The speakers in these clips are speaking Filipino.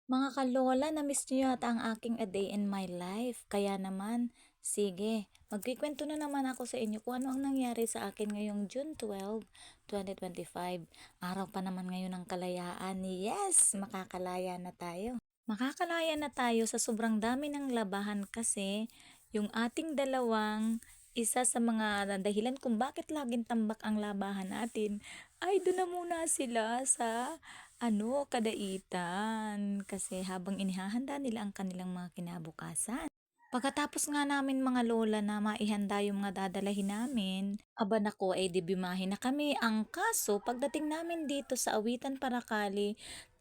Mga kalola, na-miss niyo yata ang aking A Day in My Life. Kaya naman, sige, magkukuwento na naman ako sa inyo kung ano ang nangyari sa akin ngayong June 12, 2025. Araw pa naman ngayon ng kalayaan. Yes! Makakalaya na tayo. Makakalaya na tayo sa sobrang dami ng labahan kasi yung ating dalawang isa sa mga dahilan kung bakit laging tambak ang labahan natin ay doon na muna sila sa kadaitan kasi habang inihahanda nila ang kanilang mga kinabukasan. Pagkatapos nga namin mga lola na maihanda yung mga dadalahin namin, aba nako ay di bimahe na kami. Ang kaso, pagdating namin dito sa Awitan Paracali,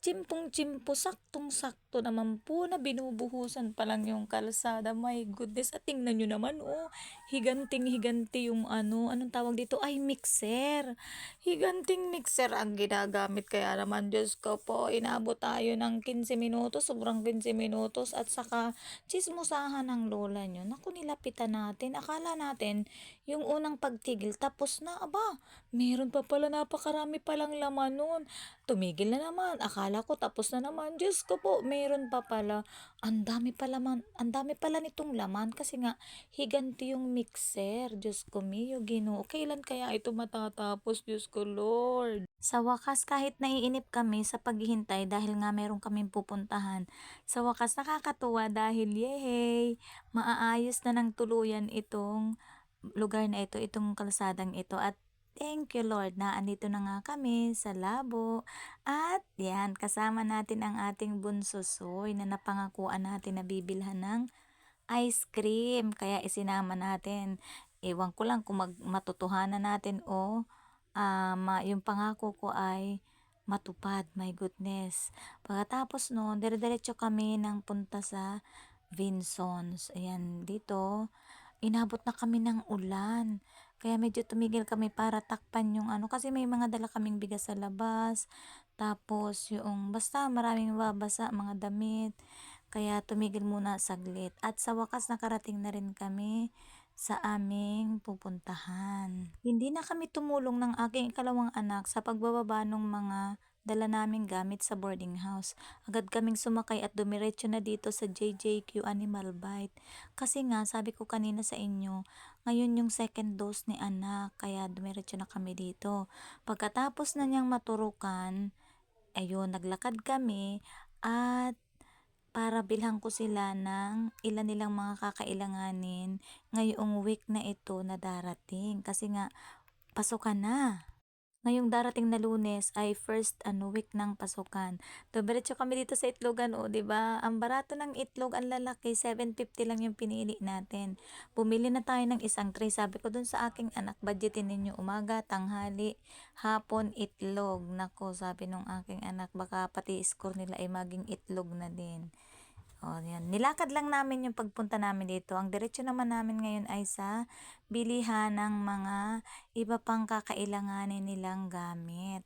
tsimpong-tsimpo, saktong-sakto naman po na binubuhusan pa lang yung kalsada. My goodness, at tingnan nyo naman, oh, higanting-higanti yung anong tawag dito, ay mixer. Higanting mixer ang ginagamit. Kaya naman, Diyos ko po, inabot tayo ng 15 minutos, sobrang 15 minutos, at saka tsismosahan ng lola niyo. Naku, nilapitan natin. Akala natin, yung unang pagtigil, tapos na. Aba, meron pa pala, napakarami palang laman nun. Tumigil na naman. Akala ko tapos na naman. Diyos ko po, meron pa pala. Ang dami pala nitong laman kasi nga higanti yung mixer. Diyos ko, Mio, Ginoo. Kailan kaya ito matatapos? Diyos ko, Lord. Sa wakas, kahit naiinip kami sa paghihintay dahil nga meron kaming pupuntahan, sa wakas nakakatuwa dahil yehey, maaayos na ng tuluyan itong lugar na ito, itong kalsadang ito, at thank you Lord na andito na nga kami sa labo at yan, kasama natin ang ating bunsosoy na napangakuan natin na bibilhan ng ice cream. Kaya isinama natin. Ewan ko lang kung matutuhanan natin o yung pangako ko ay matupad. My goodness. Pagkatapos noon, dire-diretso kami ng punta sa Vinsons. Ayan, dito, inabot na kami ng ulan. Kaya medyo tumigil kami para takpan yung kasi may mga dala kaming bigas sa labas. Tapos yung basta maraming babasa, mga damit. Kaya tumigil muna saglit. At sa wakas nakarating na rin kami sa aming pupuntahan. Hindi na kami tumulong ng aking ikalawang anak sa pagbababa ng mga dala naming gamit sa boarding house. Agad kaming sumakay at dumiretso na dito sa JJQ Animal Bite. Kasi nga, sabi ko kanina sa inyo, ngayon yung second dose ni anak, kaya dumiretso na kami dito. Pagkatapos na niyang maturukan, ayun, naglakad kami at para bilhan ko sila ng ilan nilang mga kakailanganin ngayong week na ito na darating. Kasi nga, pasukan na. Ngayong darating na Lunes ay first week ng pasukan. Dumiretso kami dito sa Itlogan, o 'di ba? Ang barato ng itlog, ang lalaki, 750 lang yung pinili natin. Bumili na tayo ng isang tray. Sabi ko dun sa aking anak, budgetin ninyo umaga, tanghali, hapon, itlog. Nako, sabi nung aking anak, baka pati score nila ay maging itlog na din. O, yan. Nilakad lang namin yung pagpunta namin dito. Ang diretso naman namin ngayon ay sa bilihan ng mga iba pang kakailanganin nilang gamit.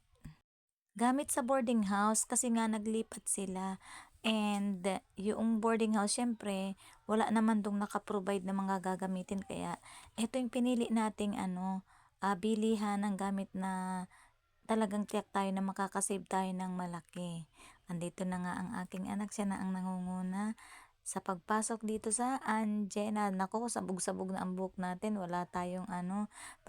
Gamit sa boarding house kasi nga naglipat sila. And yung boarding house, syempre, wala naman dong nakaprovide ng mga gagamitin. Kaya, ito yung pinili nating bilihan ng gamit na talagang tiyak tayo na makakasave tayo ng malaki. Andito na nga ang aking anak, siya na ang nangunguna sa pagpasok dito sa Anjena. Nako, sabog-sabog na ang buhok natin. Wala tayong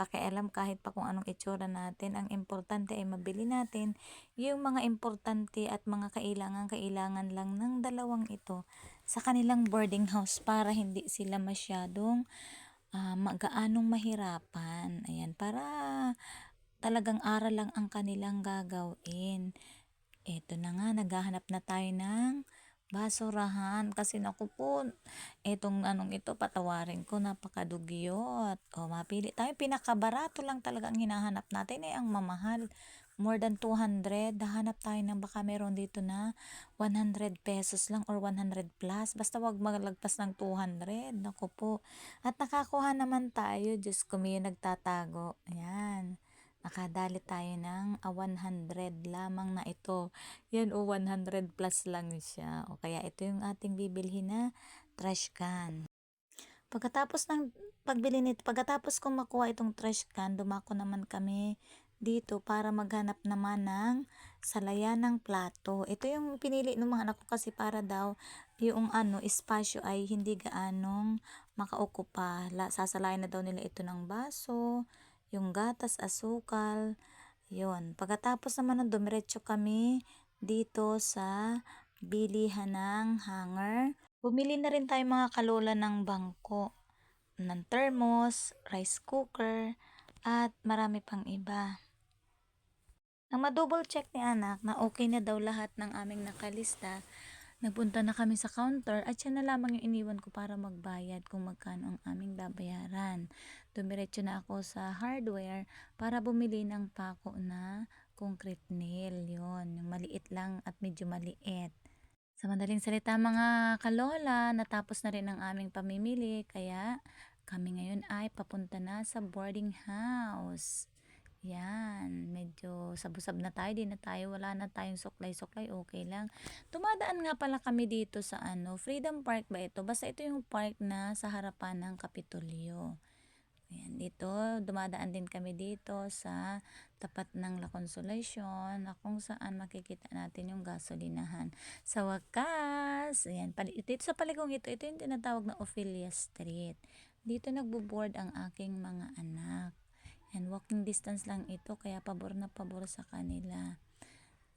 pakialam kahit pa kung anong itsura natin. Ang importante ay mabili natin yung mga importante at mga kailangan lang ng dalawang ito sa kanilang boarding house para hindi sila masyadong gaanong mahirapan. Ayan, para talagang aral lang ang kanilang gagawin. Eto na nga, naghahanap na tayo ng basurahan kasi naku po, etong ito, patawarin ko, napakadugyot. O, mapili tayo, pinakabarato lang talaga ang hinahanap natin ang mamahal. More than 200, hahanap tayo ng baka meron dito na 100 pesos lang or 100 plus. Basta wag maglagpas ng 200. Naku po. At nakakuha naman tayo. Diyos ko, may nagtatago. Ayan. Nakadali tayo ng 100 lamang na ito. Yan, 100 plus lang siya. O kaya ito yung ating bibilhin na trash can. Pagkatapos ng pagbili nito, pagkatapos kong makuha itong trash can, dumako naman kami dito para maghanap naman ng salayan ng plato. Ito yung pinili ng mga anak ko kasi para daw yung espasyo ay hindi gaanong makauko pa. Sasalayan na daw nila ito ng baso, yung gatas, asukal, yun. Pagkatapos naman nun, dumiretso kami dito sa bilihan ng hanger. Bumili na rin tayo mga kalola ng bangko, ng thermos, rice cooker, at marami pang iba. Nang ma-double check ni anak na okay na daw lahat ng aming nakalista, nagpunta na kami sa counter at siya na lamang yung iniwan ko para magbayad kung magkano ang aming babayaran. Dumiretso na ako sa hardware para bumili ng pako na concrete nail. Yun, yung maliit lang at medyo maliit. Sa madaling salita mga kalola, natapos na rin ang aming pamimili kaya kami ngayon ay papunta na sa boarding house. Yan, medyo sabusab na tayo, di na tayo, wala na tayong suklay-suklay, okay lang. Tumadaan nga pala kami dito sa Freedom Park ba ito? Basta ito yung park na sa harapan ng Kapitolyo. Ayan, dito, dumadaan din kami dito sa tapat ng La Consolacion na kung saan makikita natin yung gasolinahan. Sa wakas, ayan, dito sa paligong ito yung tinatawag na Ophelia Street. Dito nagbo-board ang aking mga anak. And walking distance lang ito, kaya pabor na pabor sa kanila.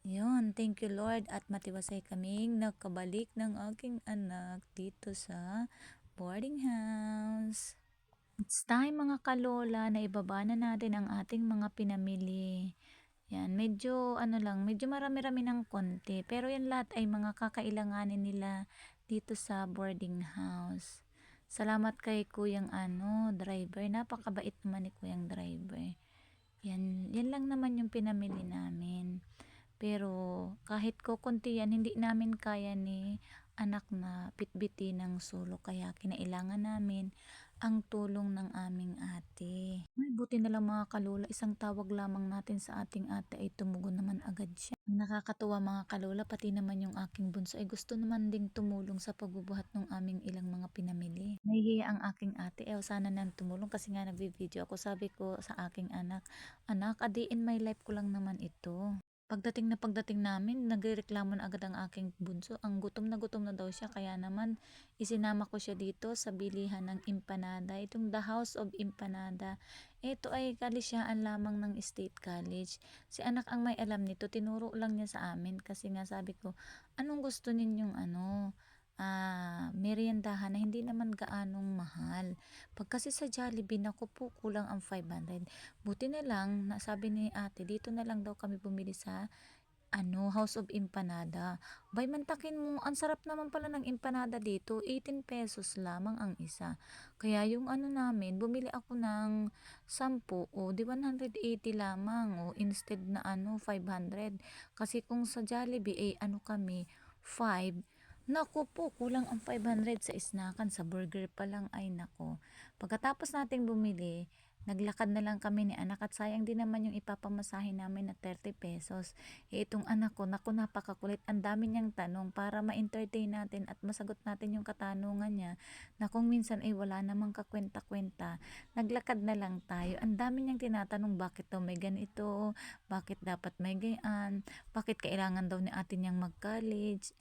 Yun, thank you Lord at matiwasay kaming nakabalik ng aking anak dito sa boarding house. It's time mga kalola na ibaba na natin ang ating mga pinamili. Yan, medyo medyo marami-rami ng konti. Pero yan lahat ay mga kakailanganin nila dito sa boarding house. Salamat kay kuyang driver. Napakabait naman ni kuyang driver. Yan lang naman yung pinamili namin. Pero kahit kukunti yan, hindi namin kaya ni anak na bitbiti ng sulo. Kaya kinailangan namin ang tulong ng aming ate. Ay, buti na lang mga kalula, isang tawag lamang natin sa ating ate ay tumugon naman agad siya. Nakakatuwa mga kalula, pati naman yung aking bunso ay gusto naman ding tumulong sa pagbubuhat ng aming ilang mga pinamili. Nahihiya ang aking ate, sana nang tumulong kasi nga nagvi-video ako. Sabi ko sa aking anak, a day in my life ko lang naman ito. Pagdating namin, nagrereklamo na agad ang aking bunso. Ang gutom na daw siya. Kaya naman, isinama ko siya dito sa bilihan ng empanada. Itong The House of Empanada. Ito ay kalisyaan lamang ng State College. Si anak ang may alam nito. Tinuro lang niya sa amin. Kasi nga sabi ko, anong gusto ninyong meriendahan na hindi naman gaanong mahal. Pag kasi sa Jollibee, naku po, kulang ang 500. Buti na lang, sabi ni ate, dito na lang daw kami bumili sa House of Empanada. Bay, mantakin mo, ang sarap naman pala ng empanada dito, 18 pesos lamang ang isa. Kaya yung namin, bumili ako ng 10, di 180 lamang, instead na 500. Kasi kung sa Jollibee, kami, 5, naku po, kulang ang 500 sa snackan, sa burger pa lang ay naku. Pagkatapos nating bumili, naglakad na lang kami ni anak at sayang din naman yung ipapamasahin namin na 30 pesos. Itong anak ko, naku napakakulit, ang dami niyang tanong para ma-entertain natin at masagot natin yung katanungan niya na kung minsan ay wala namang kakwenta-kwenta. Naglakad na lang tayo. Ang dami niyang tinatanong bakit daw may ganito, bakit dapat may gayan, bakit kailangan daw ni atin niyang mag-college.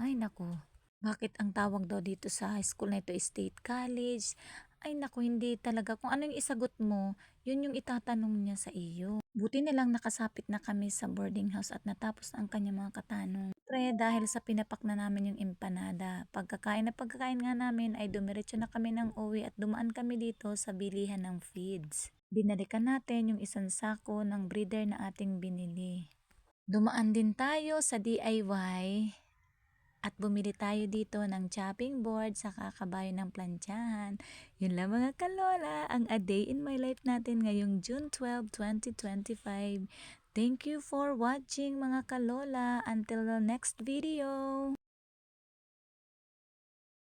Ay naku, bakit ang tawag daw dito sa high school na ito State College? Ay naku, hindi talaga. Kung ano yung isagot mo, yun yung itatanong niya sa iyo. Buti na lang nakasapit na kami sa boarding house at natapos na ang kanyang mga katanong. Pre, dahil sa pinapak na namin yung empanada, pagkakain nga namin ay dumiretso na kami ng uwi at dumaan kami dito sa bilihan ng feeds. Binalikan natin yung isang sako ng breeder na ating binili. Dumaan din tayo sa DIY. At bumili tayo dito ng chopping board sa kabayo ng plantsahan. Yun lang mga kalola, ang A Day in My Life natin ngayong June 12, 2025. Thank you for watching mga kalola. Until the next video.